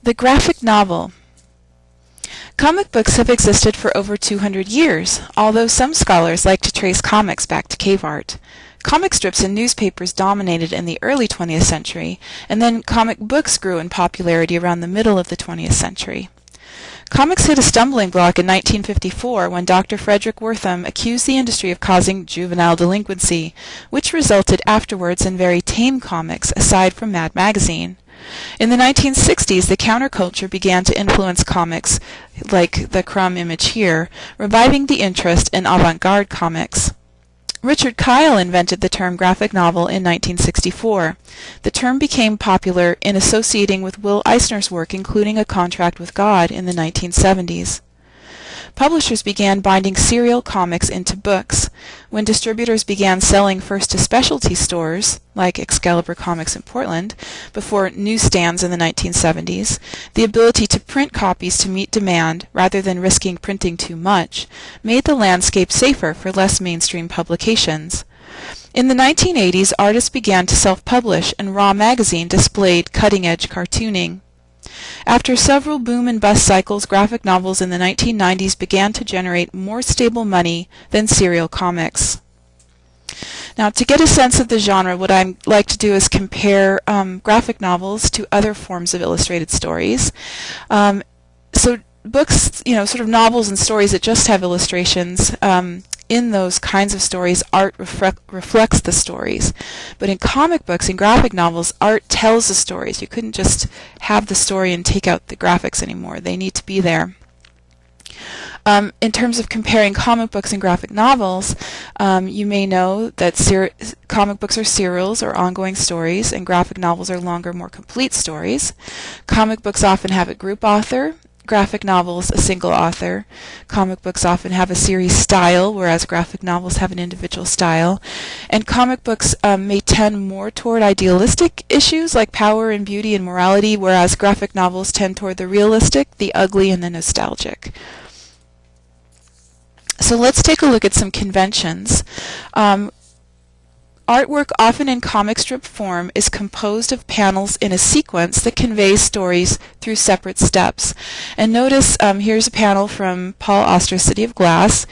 The graphic novel. Comic books have existed for over 200 years, although some scholars like to trace comics back to cave art. Comic strips and newspapers dominated in the early 20th century, and then comic books grew in popularity around the middle of the 20th century. Comics hit a stumbling block in 1954 when Dr. Frederick Wertham accused the industry of causing juvenile delinquency, which resulted afterwards in very tame comics aside from Mad Magazine. In the 1960s, the counterculture began to influence comics, like the crumb image here, reviving the interest in avant-garde comics. Richard Kyle invented the term graphic novel in 1964. The term became popular in associating with Will Eisner's work, including A Contract with God in the 1970s. Publishers began binding serial comics into books. When distributors began selling first to specialty stores, like Excalibur Comics in Portland, before newsstands in the 1970s, the ability to print copies to meet demand, rather than risking printing too much, made the landscape safer for less mainstream publications. In the 1980s, artists began to self-publish, and Raw magazine displayed cutting-edge cartooning. After several boom and bust cycles, graphic novels in the 1990s began to generate more stable money than serial comics. Now, to get a sense of the genre, what I like to do is compare graphic novels to other forms of illustrated stories. So books, sort of novels and stories that just have illustrations, in those kinds of stories, art reflects the stories. But in comic books and graphic novels, art tells the stories. You couldn't just have the story and take out the graphics anymore. They need to be there. In terms of comparing comic books and graphic novels, you may know that comic books are serials or ongoing stories, and graphic novels are longer, more complete stories. Comic books often have a group author. Graphic novels, a single author. Comic books often have a series style, whereas graphic novels have an individual style. And comic books may tend more toward idealistic issues like power and beauty and morality, whereas graphic novels tend toward the realistic, the ugly, and the nostalgic. So let's take a look at some conventions. Artwork, often in comic strip form, is composed of panels in a sequence that conveys stories through separate steps. And notice here's a panel from Paul Auster's City of Glass.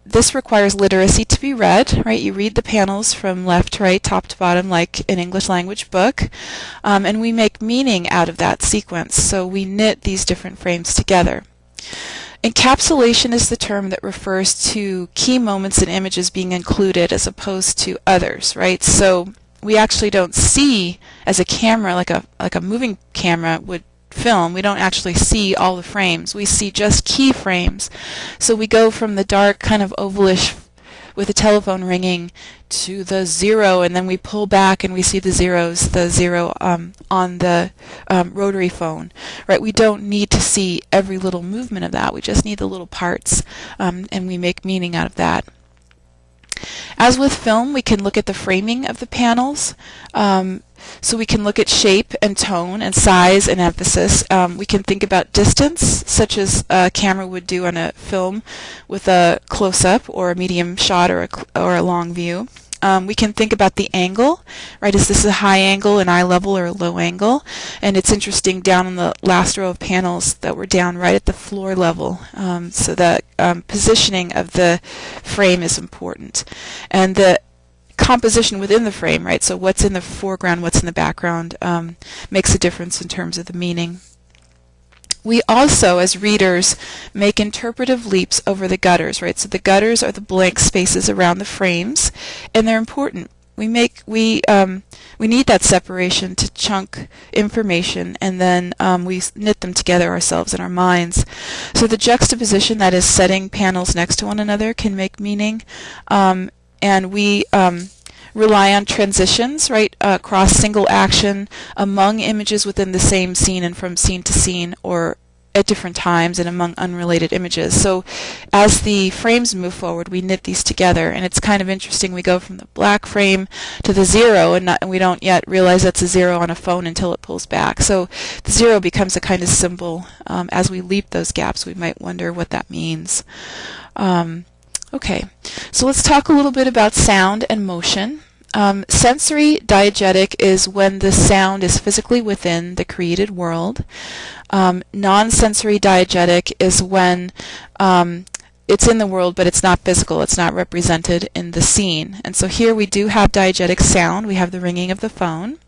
This requires literacy to be read, right? You read the panels from left to right, top to bottom, like an English language book. And we make meaning out of that sequence. So we knit these different frames together. Encapsulation is the term that refers to key moments and images being included as opposed to others, right? So we actually don't see, as a camera, like a moving camera would film, we don't actually see all the frames. We see just key frames. So we go from the dark, kind of ovalish with a telephone ringing to the zero, and then we pull back and we see the zeros, the zero on the rotary phone, right? We don't need to see every little movement of that. We just need the little parts, and we make meaning out of that. As with film, we can look at the framing of the panels. So we can look at shape and tone and size and emphasis. We can think about distance, such as a camera would do on a film with a close-up or a medium shot or a long view. We can think about the angle, right? Is this a high angle, an eye level, or a low angle? And it's interesting down on the last row of panels that we're down right at the floor level. So the positioning of the frame is important. And the composition within the frame, right? So what's in the foreground, what's in the background, makes a difference in terms of the meaning. We also, as readers, make interpretive leaps over the gutters, right? So the gutters are the blank spaces around the frames, and they're important. We need that separation to chunk information, and then we knit them together ourselves in our minds. So the juxtaposition, that is setting panels next to one another, can make meaning, and we rely on transitions, right, across single action among images within the same scene and from scene to scene, or at different times and among unrelated images. So as the frames move forward, we knit these together, and it's kind of interesting. We go from the black frame to the zero, and we don't yet realize that's a zero on a phone until it pulls back. So the zero becomes a kind of symbol. As we leap those gaps, we might wonder what that means. Okay, so let's talk a little bit about sound and motion. Sensory diegetic is when the sound is physically within the created world. Non-sensory diegetic is when it's in the world, but it's not physical. It's not represented in the scene. And so here we do have diegetic sound. We have the ringing of the phone.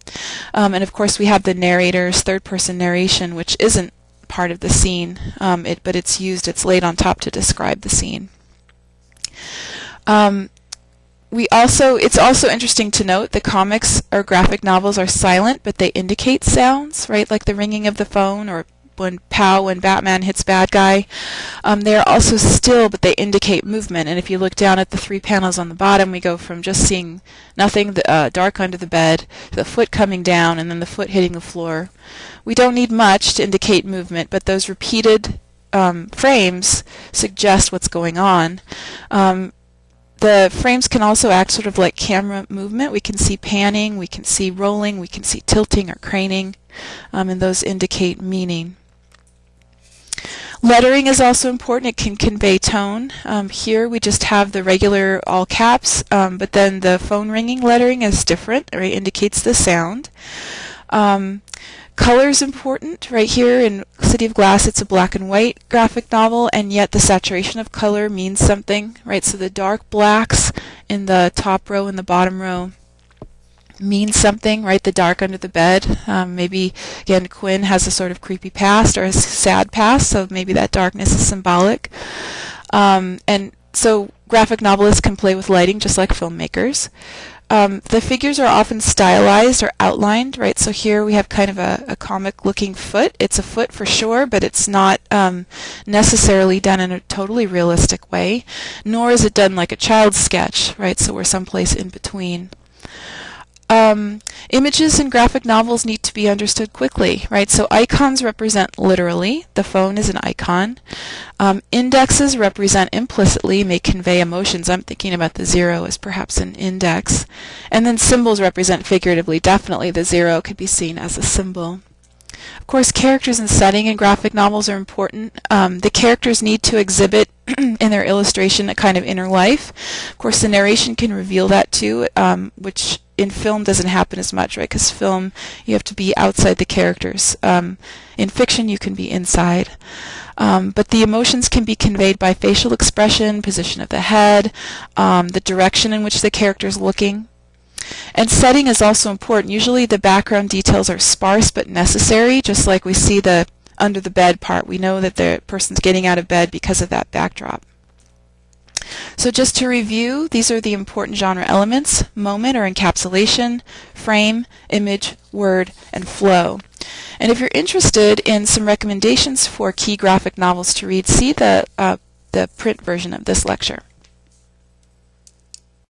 And of course we have the narrator's third-person narration, which isn't part of the scene, but it's used, it's laid on top to describe the scene. It's also interesting to note the comics or graphic novels are silent, but they indicate sounds, right? Like the ringing of the phone, or when Batman hits bad guy. They are also still, but they indicate movement. And if you look down at the 3 panels on the bottom, we go from just seeing nothing, dark under the bed, to the foot coming down, and then the foot hitting the floor. We don't need much to indicate movement, but those repeated frames suggest what's going on. The frames can also act sort of like camera movement. We can see panning, we can see rolling, we can see tilting or craning, and those indicate meaning. Lettering is also important. It can convey tone. Here we just have the regular all caps, but then the phone ringing lettering is different, right? Indicates the sound. Color is important. Right here in City of Glass, it's a black and white graphic novel, and yet the saturation of color means something, right? So the dark blacks in the top row and the bottom row means something, right? The dark under the bed. Maybe, again, Quinn has a sort of creepy past or a sad past, so maybe that darkness is symbolic. And so graphic novelists can play with lighting just like filmmakers. The figures are often stylized or outlined, right? So here we have kind of a comic-looking foot. It's a foot for sure, but it's not necessarily done in a totally realistic way, nor is it done like a child's sketch, right? So we're someplace in between. Images in graphic novels need to be understood quickly, right? So icons represent literally. The phone is an icon. Indexes represent implicitly, may convey emotions. I'm thinking about the 0 as perhaps an index. And then symbols represent figuratively. Definitely the 0 could be seen as a symbol. Of course, characters and setting in graphic novels are important. The characters need to exhibit in their illustration a kind of inner life. Of course, the narration can reveal that too, which in film doesn't happen as much, right? Because film, you have to be outside the characters. In fiction, you can be inside. But the emotions can be conveyed by facial expression, position of the head, the direction in which the character is looking. And setting is also important. Usually the background details are sparse but necessary, just like we see the under the bed part. We know that the person's getting out of bed because of that backdrop. So just to review, these are the important genre elements: moment or encapsulation, frame, image, word, and flow. And if you're interested in some recommendations for key graphic novels to read, see the print version of this lecture.